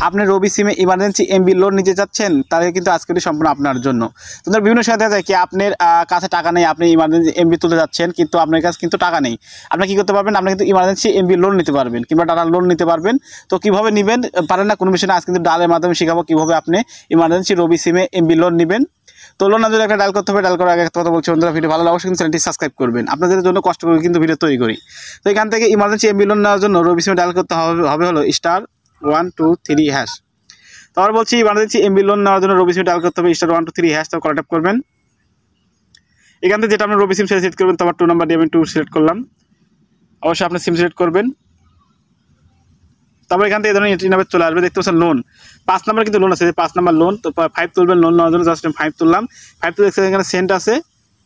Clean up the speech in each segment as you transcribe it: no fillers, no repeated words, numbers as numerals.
আপনি রবি সিমে emergency MB loan নিতে চাচ্ছেন, তাহলে কিন্তু আজকের সম্পূর্ণ আপনার জন্য। তোমাদের বিভিন্ন সময় দেখা যায় কি আপনার কাছে টাকা নেই, আপনি ইমার্জেন্সি এমবি তুলতে যাচ্ছেন কিন্তু আপনার কাছে কিন্তু টাকা নেই। আপনি কী করতে পারবেন, আপনি কিন্তু ইমার্জেন্সি এমবি লোন নিতে পারবেন কিংবা ডাটা লোন নিতে পারবেন। তো কীভাবে নেবেন পারেন না কোনো বিষয় না, আজ কিন্তু ডালের মাধ্যমে শেখাবো কীভাবে আপনি ইমার্জেন্সি রবি সিমে এমবি লোন নেবেন। তো লোন যদি একটা ডাল করতে হবে, ডাল করার আগে একটা কথা বলছি বন্ধুরা, ভিডিও ভালো অবশ্যই কিন্তু চ্যানেলটি সাবস্ক্রাইব করবেন। আপনাদের জন্য কষ্ট করে কিন্তু ভিডিও তৈরি করি। তো এখান থেকে ইমার্জেন্সি এমবি লোন নেওয়ার জন্য রবি সিমে ডাল করতে হবে হলো *123#। তারপর বলছি ইমার্জেন্সি এমবি লোন নেওয়ার জন্য রবি সিম ডাল করতে হবে *123#। তো কল ট্যাপ করবেন। এখান থেকে যেটা আপনার রবি সিম সেটা সিলেক্ট করবেন। তো আমার 2 নাম্বার দিয়ে আমি 2 সিলেক্ট করলাম। অবশ্যই আপনার সিম সিলেক্ট করবেন। তারপর এখান থেকে এই ধরনের এন্ট্রি নাম্বার চলে আসবে, দেখতে পাচ্ছেন লোন 5 নাম্বার কিন্তু লোন আছে, 5 নাম্বার লোন। তো 5 তুলবেন লোন নেওয়ার জন্য, জাস্ট 5 তুললাম। 5 তুলে এখানে সেন্ট আছে,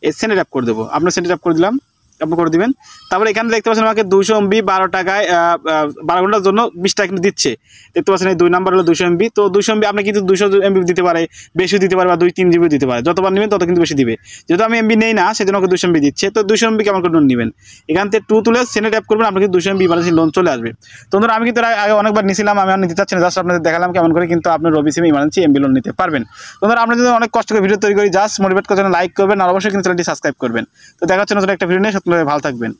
এই সেন্টে ট্যাপ করে দেবো। আপনার সেন্টে ট্যাপ করে দিলাম, আপনি করে দিবেন। তারপরে এখানে দেখতে পাচ্ছেন আমাকে 200 MB 12 টাকায় 12 ঘন্টার জন্য 20 টাকা কিন্তু দিচ্ছে। দেখতে পাচ্ছেন এই 2 নাম্বার হলো 200 MB। তো 200 MB আপনি কিন্তু 200 MB দিতে পারে, বেশি দিতে পারে বা 2-3 GB দিতে পারে, যতবার নেবেন তত কিন্তু বেশি দিবে। যেহেতু আমি MB নেই না সেজন্য ওকে 200 MB দিচ্ছে। তো 200 MB কেমন করে লোন নেবেন, এখান থেকে 2 তুলে সেন্টে ট্যাপ করবেন, আপনাকে 200 MB ইমার্জেন্সি লোন চলে আসবে। তো ধরুন আমি কিন্তু আগে অনেকবার নিয়েছিলাম, আমি আর নিতে চাচ্ছি না, জাস্ট আপনাদের দেখালাম কেমন করে কিন্তু আপনি রবি সিমে ইমার্জেন্সি এমবি লোন নিতে পারবেন। তো ধরুন আপনার যদি অনেক কষ্ট করে ভিডিও তৈরি করি, জাস্ট মোটিভেট করার জন্য লাইক করবেন আর অবশ্যই কিন্তু চ্যানেলটি সাবস্ক্রাইব করবেন। তো দেখার জন্য একটা ভিডিও নিয়ে সত্যি ভালো থাকবেন।